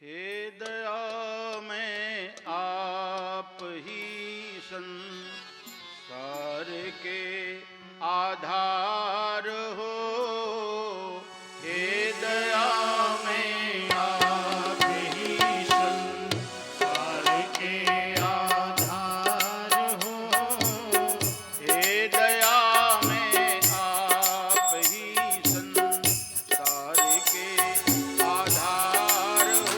हे दया में आप ही संसार के आधार हो। हे दया में आप ही संसार के आधार हो। हे दया में आप ही संसार के आधार हो।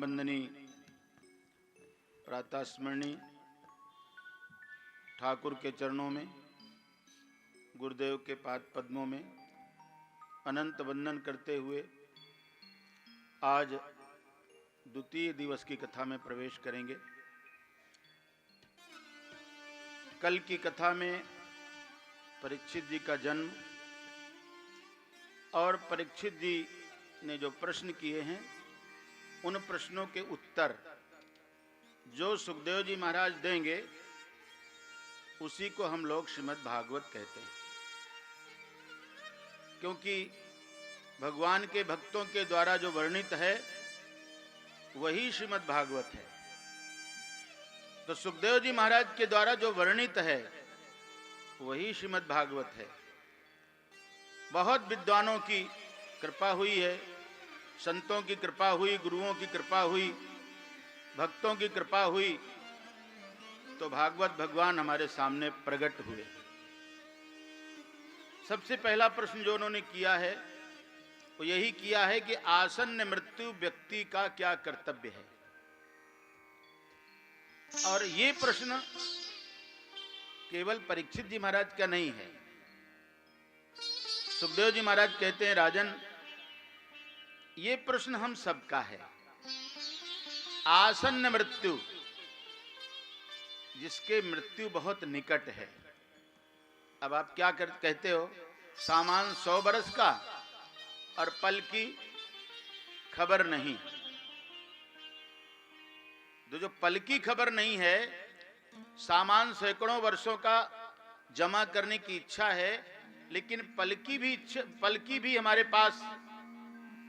वंदनी प्रातः स्मरणी ठाकुर के चरणों में, गुरुदेव के पाद पद्मों में अनंत वंदन करते हुए आज द्वितीय दिवस की कथा में प्रवेश करेंगे। कल की कथा में परीक्षित जी का जन्म और परीक्षित जी ने जो प्रश्न किए हैं उन प्रश्नों के उत्तर जो सुखदेव जी महाराज देंगे उसी को हम लोग श्रीमद् भागवत कहते हैं, क्योंकि भगवान के भक्तों के द्वारा जो वर्णित है वही श्रीमद् भागवत है। तो सुखदेव जी महाराज के द्वारा जो वर्णित है वही श्रीमद् भागवत है। बहुत विद्वानों की कृपा हुई है, संतों की कृपा हुई, गुरुओं की कृपा हुई, भक्तों की कृपा हुई, तो भागवत भगवान हमारे सामने प्रकट हुए। सबसे पहला प्रश्न जो उन्होंने किया है वो यही किया है कि आसन्न मृत्यु व्यक्ति का क्या कर्तव्य है। और ये प्रश्न केवल परीक्षित जी महाराज का नहीं है। सुखदेव जी महाराज कहते हैं, राजन ये प्रश्न हम सबका है। आसन्न मृत्यु, जिसके मृत्यु बहुत निकट है। अब आप क्या कहते हो, सामान 100 बरस का और पल की खबर नहीं। जो पल की खबर नहीं है, सामान सैकड़ों वर्षों का जमा करने की इच्छा है, लेकिन पल की भी हमारे पास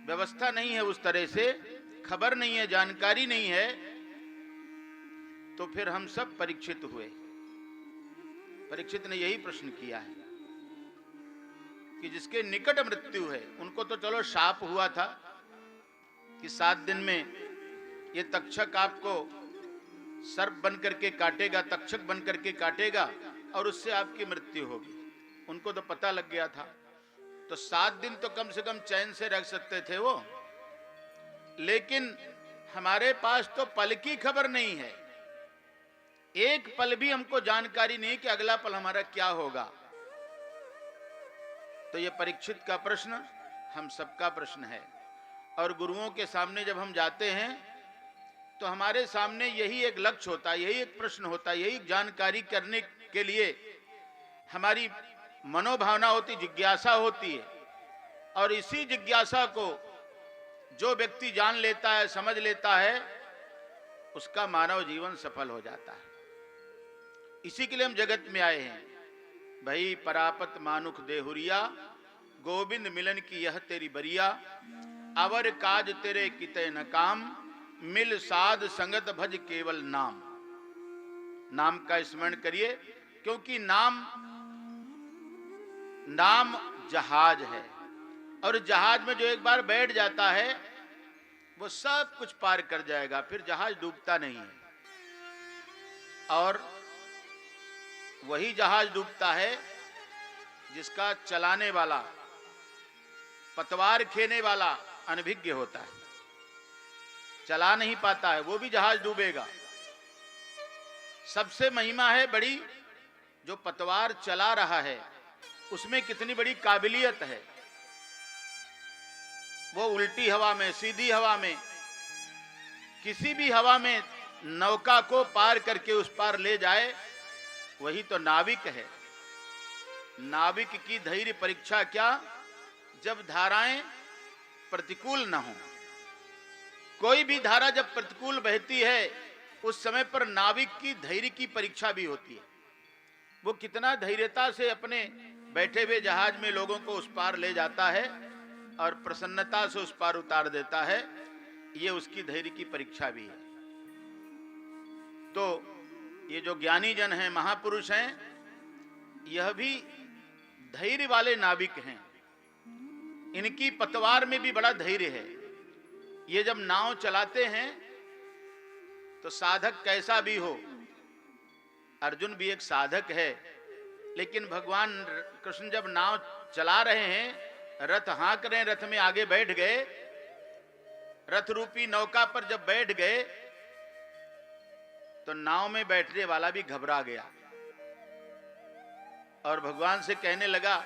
व्यवस्था नहीं है, उस तरह से खबर नहीं है, जानकारी नहीं है, तो फिर हम सब परीक्षित हुए। परीक्षित ने यही प्रश्न किया है कि जिसके निकट मृत्यु है, उनको तो चलो शाप हुआ था कि 7 दिन में ये तक्षक आपको सर्प बन करके काटेगा, तक्षक बन करके काटेगा और उससे आपकी मृत्यु होगी। उनको तो पता लग गया था, तो 7 दिन तो कम से कम चैन से रख सकते थे वो। लेकिन हमारे पास तो पल की खबर नहीं है, एक पल भी हमको जानकारी नहीं कि अगला पल हमारा क्या होगा। तो ये परीक्षित का प्रश्न हम सबका प्रश्न है। और गुरुओं के सामने जब हम जाते हैं तो हमारे सामने यही एक लक्ष्य होता है, यही एक प्रश्न होता है, यही जानकारी करने के लिए हमारी मनोभावना होती, जिज्ञासा होती है। और इसी जिज्ञासा को जो व्यक्ति जान लेता है, समझ लेता है, उसका मानव जीवन सफल हो जाता है। इसी के लिए हम जगत में आए हैं। भई परापत मानुख देहुरिया, गोविंद मिलन की यह तेरी बरिया। अवर काज तेरे किते न काम, मिल साध संगत भज केवल नाम। नाम का स्मरण करिए, क्योंकि नाम जहाज है, और जहाज में जो एक बार बैठ जाता है वो सब कुछ पार कर जाएगा, फिर जहाज डूबता नहीं है। और वही जहाज डूबता है जिसका चलाने वाला, पतवार खेने वाला अनभिज्ञ होता है, चला नहीं पाता है, वो भी जहाज डूबेगा। सबसे महिमा है बड़ी, जो पतवार चला रहा है उसमें कितनी बड़ी काबिलियत है। वो उल्टी हवा में, सीधी हवा में, किसी भी हवा में नौका को पार करके उस पार ले जाए, वही तो नाविक है। नाविक की धैर्य परीक्षा क्या, जब धाराएं प्रतिकूल न हो। कोई भी धारा जब प्रतिकूल बहती है उस समय पर नाविक की धैर्य की परीक्षा भी होती है। वो कितना धैर्यता से अपने बैठे हुए जहाज में लोगों को उस पार ले जाता है और प्रसन्नता से उस पार उतार देता है, ये उसकी धैर्य की परीक्षा भी है। तो ये जो ज्ञानी जन हैं, महापुरुष हैं, यह भी धैर्य वाले नाविक हैं। इनकी पतवार में भी बड़ा धैर्य है। ये जब नाव चलाते हैं तो साधक कैसा भी हो, अर्जुन भी एक साधक है, लेकिन भगवान कृष्ण जब नाव चला रहे हैं, रथ हाँक रहे हैं, रथ में आगे बैठ गए, रथ रूपी नौका पर जब बैठ गए तो नाव में बैठने वाला भी घबरा गया और भगवान से कहने लगा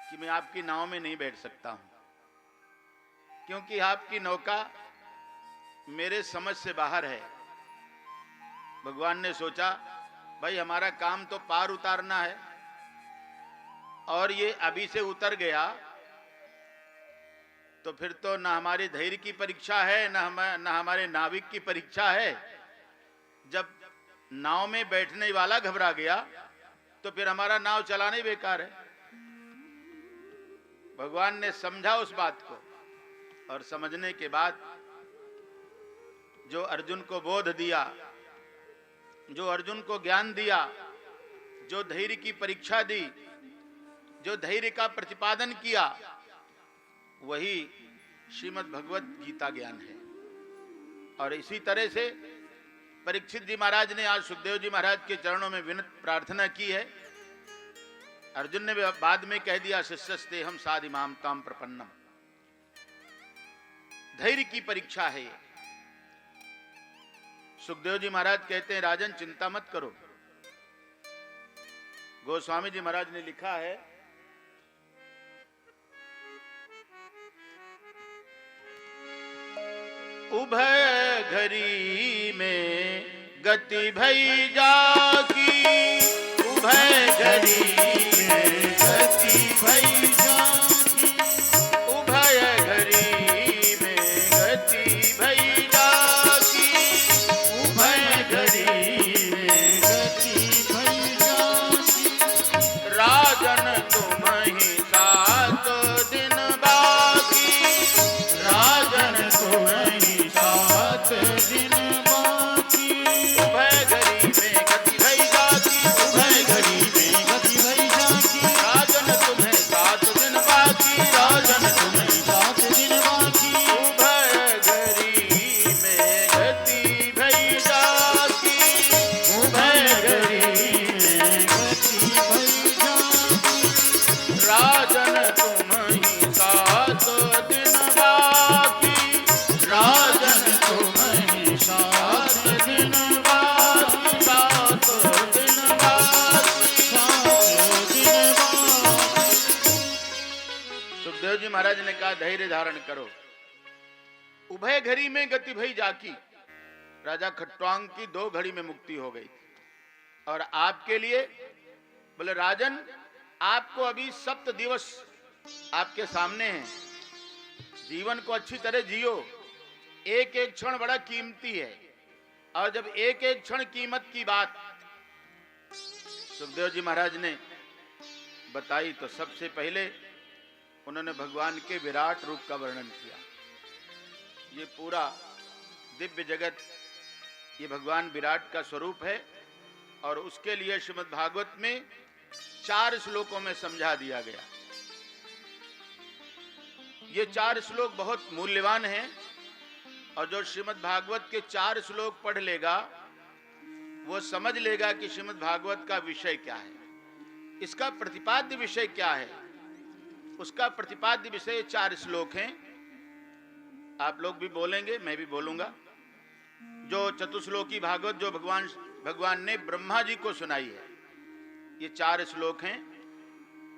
कि मैं आपकी नाव में नहीं बैठ सकता हूं, क्योंकि आपकी नौका मेरे समझ से बाहर है। भगवान ने सोचा भाई हमारा काम तो पार उतारना है, और ये अभी से उतर गया तो फिर तो ना हमारे धैर्य की परीक्षा है, ना हमारे नाविक की परीक्षा है। जब नाव में बैठने वाला घबरा गया तो फिर हमारा नाव चलाना ही बेकार है। भगवान ने समझा उस बात को, और समझने के बाद जो अर्जुन को बोध दिया, जो अर्जुन को ज्ञान दिया, जो धैर्य की परीक्षा दी, जो धैर्य का प्रतिपादन किया, वही श्रीमद् भगवत गीता ज्ञान है। और इसी तरह से परीक्षित जी महाराज ने आज सुखदेव जी महाराज के चरणों में विनत प्रार्थना की है। अर्जुन ने बाद में कह दिया शिष्यस्ते हम साधिमाम ताम प्रपन्नम। धैर्य की परीक्षा है ये। सुखदेव जी महाराज कहते हैं राजन चिंता मत करो। गोस्वामी जी महाराज ने लिखा है उभय घरी में गति भई जाकी, उभय घरी में गति भई जाकी, उभय घरी में गति भई जाकी, उभय घरी में गति भई जाकी। राजन तुम ही 7 दिन बाकी, राजन तुम ही 7 दिन बाकी। उभय घरी में गति भई जाकी, उभय घरी में गति भई जाकी। राजन तुम्हें 7 दिन बाकी, राजन तुम्हें 7 दिन बाकी। उभय घरी में गति भई जाकी, उभय घरी में गति भई जाकी। राजन तुम ही 7 दिन बाकी, राजन तुम ही 7 दिन बाकी, 7 दिन बाकी, 7 दिन बाकी। सुखदेव जी महाराज ने कहा धैर्य धारण करो। उभय घड़ी में गति भई जाकी, राजा खट्वांग की 2 घड़ी में मुक्ति हो गई। और आपके लिए बोले राजन आपको अभी 7 दिवस आपके सामने हैं, जीवन को अच्छी तरह जियो। एक एक क्षण बड़ा कीमती है, और जब एक एक क्षण कीमत की बात सुखदेव जी महाराज ने बताई तो सबसे पहले उन्होंने भगवान के विराट रूप का वर्णन किया। ये पूरा दिव्य जगत ये भगवान विराट का स्वरूप है, और उसके लिए श्रीमद् भागवत में 4 श्लोकों में समझा दिया गया। ये 4 श्लोक बहुत मूल्यवान हैं, और जो श्रीमद् भागवत के 4 श्लोक पढ़ लेगा वो समझ लेगा कि श्रीमद् भागवत का विषय क्या है, इसका प्रतिपाद्य विषय क्या है। उसका प्रतिपाद्य विषय 4 श्लोक हैं। आप लोग भी बोलेंगे, मैं भी बोलूंगा। जो चतुश्लोकी भागवत जो भगवान ने ब्रह्मा जी को सुनाई है, ये 4 श्लोक हैं।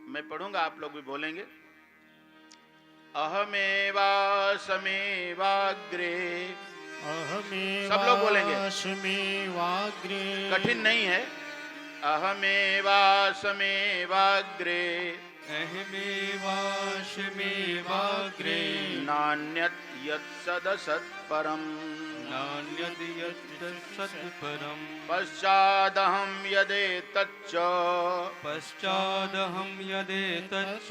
मैं पढ़ूंगा, आप लोग भी बोलेंगे। अहमेवास्मेवाग्रे, सब लोग बोलेंगे। कठिन नहीं है। अहमेवास्मेवाग्रे, अहमेवास्मेवाग्रे, नान्यत् यत्सदसत्परम्, नान्यत् यत्सत्परम्। पश्चादहं यदेतच्च, पश्चादहं यदेतच्च,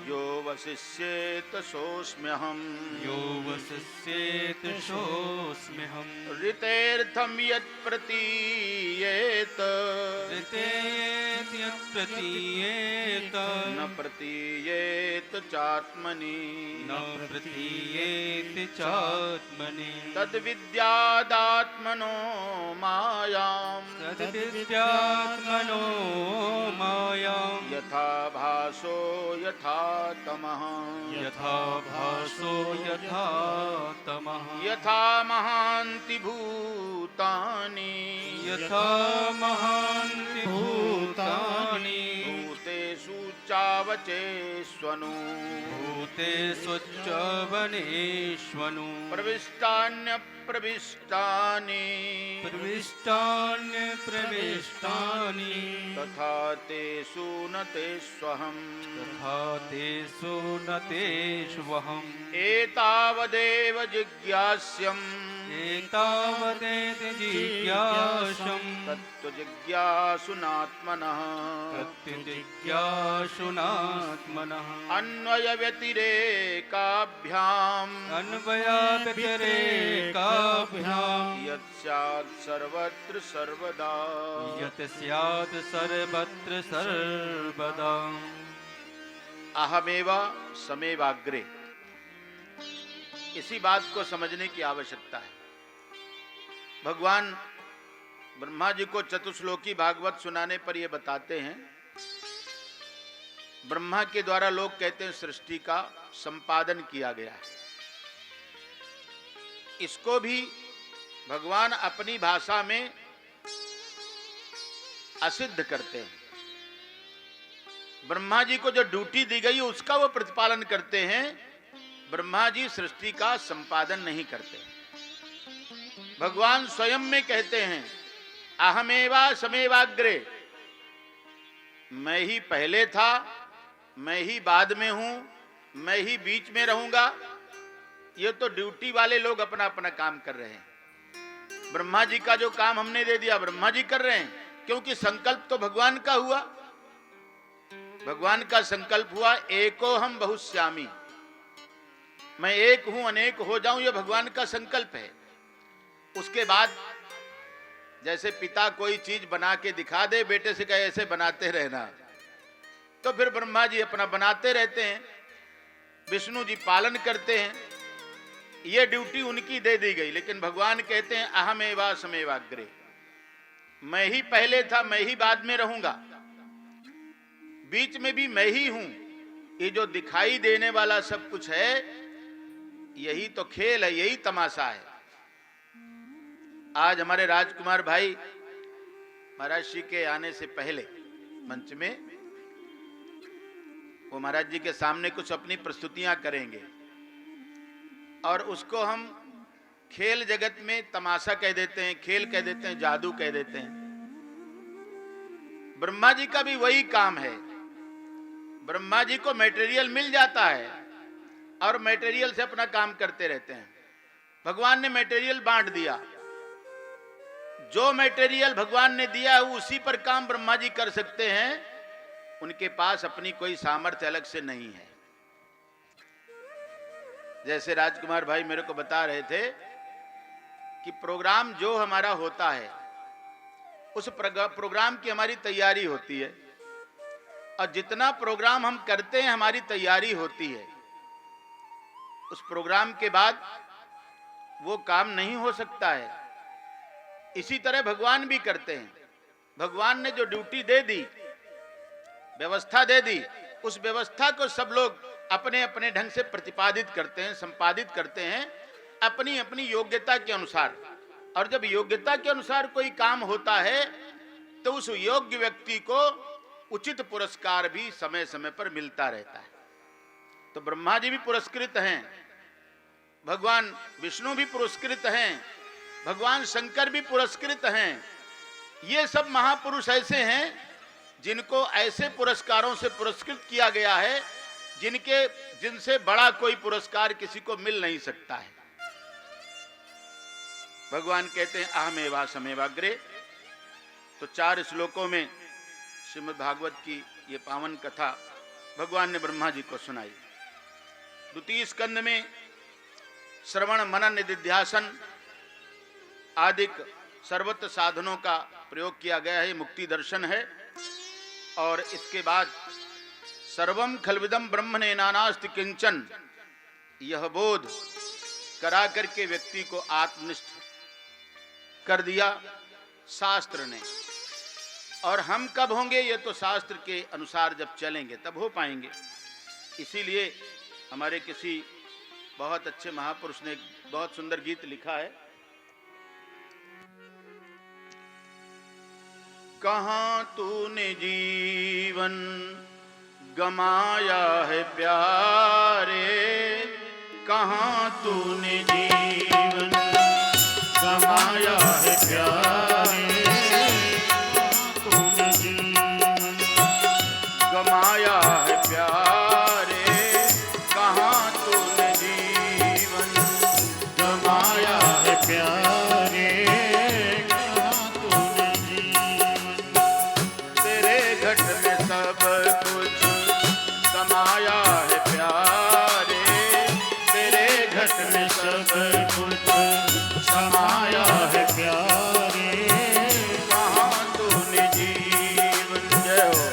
यो वसिष्येत सोऽस्म्यहम्, यो वसिष्येत सोऽस्म्यहम्। ऋतेऽर्थं यत्प्रतीयेत, ऋतेत् यत्प्रतीयेत, न प्रतीयेत चात्मनि, न प्रतीयेत चात्मनि। तद्विद्यादात्मनो मायाम्, तद्विद्यात्मनो मायाम्, यथा भासो यथा तमः यथा भासो यथा तमः यथा महान्ति भूतानि यथा महान्ति भूतानि भूतेषु चावचेष्वनु भूतेषु च वनेष्वनु प्रविष्टान्यप्रविष्टानि प्रविष्टान्यप्रविष्टानि तथा तेषु न तेष्वहम् तथा तेषु न तेष्वहम् एतावदेव जिज्ञास्यम् एतावदेव जिज्ञासम् तत्त्वजिज्ञासुनात्मनः तत्त्वजिज्ञासुनात्मनः अन्वयव्यतिरेकाभ्याम् अन्वयाव्यतिरेकाभ्याम् यत् स्यात् सर्वत्र सर्वदा यत् स्यात् सर्वत्र सर्वदा अहमेव समेवाग्रे। इसी बात को समझने की आवश्यकता है। भगवान ब्रह्मा जी को चतुश्लोकी भागवत सुनाने पर यह बताते हैं, ब्रह्मा के द्वारा लोग कहते हैं सृष्टि का संपादन किया गया है। इसको भी भगवान अपनी भाषा में असिद्ध करते हैं। ब्रह्मा जी को जो ड्यूटी दी गई उसका वो प्रतिपालन करते हैं। ब्रह्मा जी सृष्टि का संपादन नहीं करते। भगवान स्वयं में कहते हैं अहमेवा समेवाग्रे, मैं ही पहले था, मैं ही बाद में हूं, मैं ही बीच में रहूंगा। ये तो ड्यूटी वाले लोग अपना अपना काम कर रहे हैं। ब्रह्मा जी का जो काम हमने दे दिया ब्रह्मा जी कर रहे हैं, क्योंकि संकल्प तो भगवान का हुआ। भगवान का संकल्प हुआ एको हम बहुश्यामी, मैं एक हूं अनेक हो जाऊं, यह भगवान का संकल्प है। उसके बाद जैसे पिता कोई चीज बना के दिखा दे, बेटे से कहे ऐसे बनाते रहना, तो फिर ब्रह्मा जी अपना बनाते रहते हैं, विष्णु जी पालन करते हैं। यह ड्यूटी उनकी दे दी गई। लेकिन भगवान कहते हैं अहमेवा समेवाग्रे, मैं ही पहले था, मैं ही बाद में रहूंगा, बीच में भी मैं ही हूं। ये जो दिखाई देने वाला सब कुछ है यही तो खेल है, यही तमाशा है। आज हमारे राजकुमार भाई महाराज जी के आने से पहले मंच में वो महाराज जी के सामने कुछ अपनी प्रस्तुतियां करेंगे और उसको हम खेल जगत में तमाशा कह देते हैं, खेल कह देते हैं, जादू कह देते हैं। ब्रह्मा जी का भी वही काम है। ब्रह्मा जी को मटेरियल मिल जाता है और मटेरियल से अपना काम करते रहते हैं। भगवान ने मटेरियल बांट दिया, जो मटेरियल भगवान ने दिया है उसी पर काम ब्रह्मा जी कर सकते हैं। उनके पास अपनी कोई सामर्थ्य अलग से नहीं है। जैसे राजकुमार भाई मेरे को बता रहे थे कि प्रोग्राम जो हमारा होता है उस प्रोग्राम की हमारी तैयारी होती है, और जितना प्रोग्राम हम करते हैं हमारी तैयारी होती है, उस प्रोग्राम के बाद वो काम नहीं हो सकता है। इसी तरह भगवान भी करते हैं। भगवान ने जो ड्यूटी दे दी, व्यवस्था दे दी, उस व्यवस्था को सब लोग अपने अपने ढंग से प्रतिपादित करते हैं, संपादित करते हैं अपनी अपनी योग्यता के अनुसार। और जब योग्यता के अनुसार कोई काम होता है तो उस योग्य व्यक्ति को उचित पुरस्कार भी समय समय पर मिलता रहता है। तो ब्रह्मा जी भी पुरस्कृत हैं, भगवान विष्णु भी पुरस्कृत हैं, भगवान शंकर भी पुरस्कृत हैं। ये सब महापुरुष ऐसे हैं जिनको ऐसे पुरस्कारों से पुरस्कृत किया गया है जिनसे बड़ा कोई पुरस्कार किसी को मिल नहीं सकता है। भगवान कहते हैं अहमेवा समेवाग्रे। तो 4 श्लोकों में श्रीमद् भागवत की ये पावन कथा भगवान ने ब्रह्मा जी को सुनाई। द्वितीय स्कंद में श्रवण मनन निधिध्यासन आदि सर्वत्र साधनों का प्रयोग किया गया है, मुक्ति दर्शन है। और इसके बाद सर्वम खलविदम ब्रह्मणे नानास्ति किंचन, यह बोध करा करके व्यक्ति को आत्मनिष्ठ कर दिया शास्त्र ने। और हम कब होंगे ये तो शास्त्र के अनुसार जब चलेंगे तब हो पाएंगे। इसीलिए हमारे किसी बहुत अच्छे महापुरुष ने एक बहुत सुंदर गीत लिखा है, कहां तूने जीवन गमाया है प्यारे, कहां तूने जीवन गमाया है प्यारे, तूने जीवन गमाया है प्यारे, कहां तूने जीवन गमाया है प्यारे, कहां तूने जीवन, तेरे घट में सब कुछ समाया है प्यारे, तेरे घट में सब कुछ समाया है प्यारे, कहां तूने जीवन। जय हो।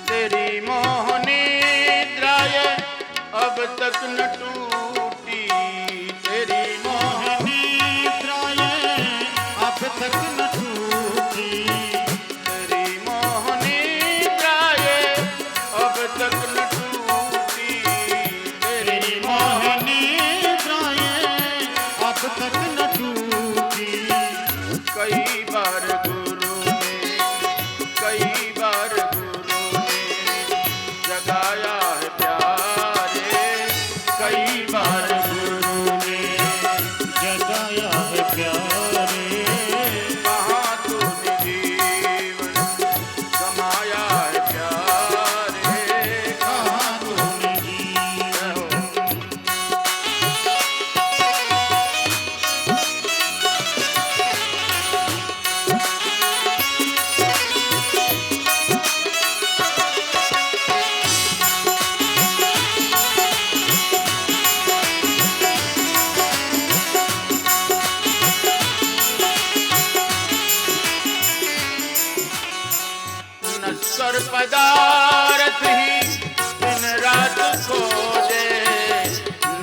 तेरी मोहनी निद्राए अब तक न टूटी, तेरी मोहनी निद्राए अब तक न टूटी, तेरी मोहनी निद्राए अब तक न टूटी, तेरी मोहनी निद्राए अब तक न टूटी, कई बार गुरु ने, कई बार जगाया है प्यारे, कई बार गुरु ने जगाया है प्यारे, कहां तूने जीवन गमाया है प्यारे, कहां तूने जीवन। नश्वर पदार्थ ही दिन रात खोजे,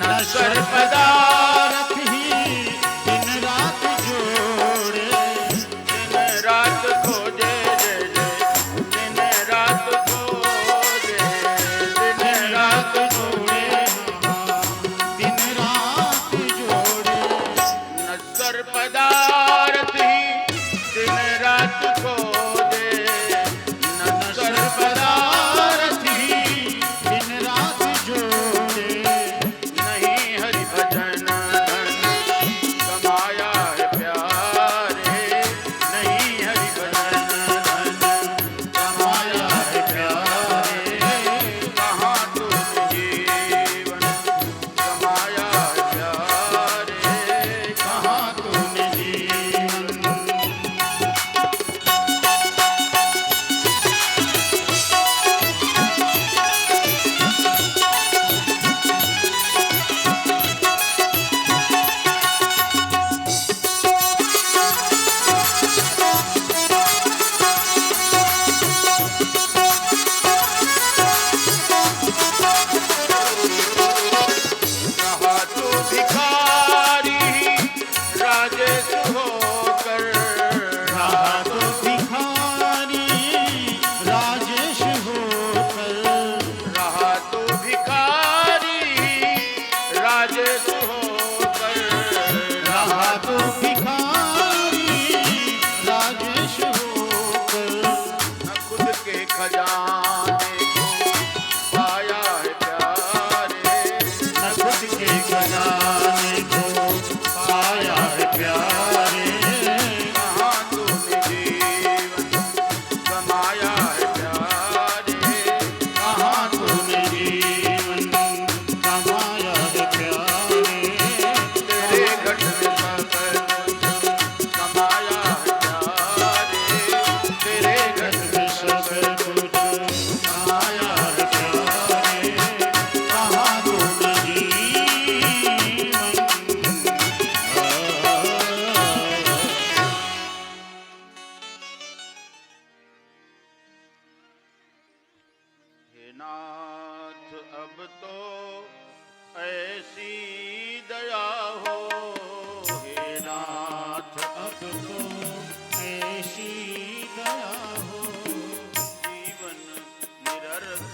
नश्वर पदार्थ ही दिन रात जोड़े, दिन रात खोजे, दिन रात खोजे, दिन रात जोड़े, दिन रात जोड़े, नश्वर पदार्थ ही दिन रात खोजे, नश्वर पदार्थ ही दिन रात जोड़े, नहीं हरि भजन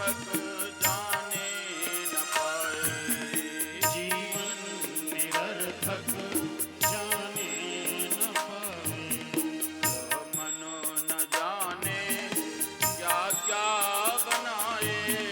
निरर्थक जाने न पाए। जीवन निरर्थक जाने न पाए। मन न जाने क्या क्या बनाए।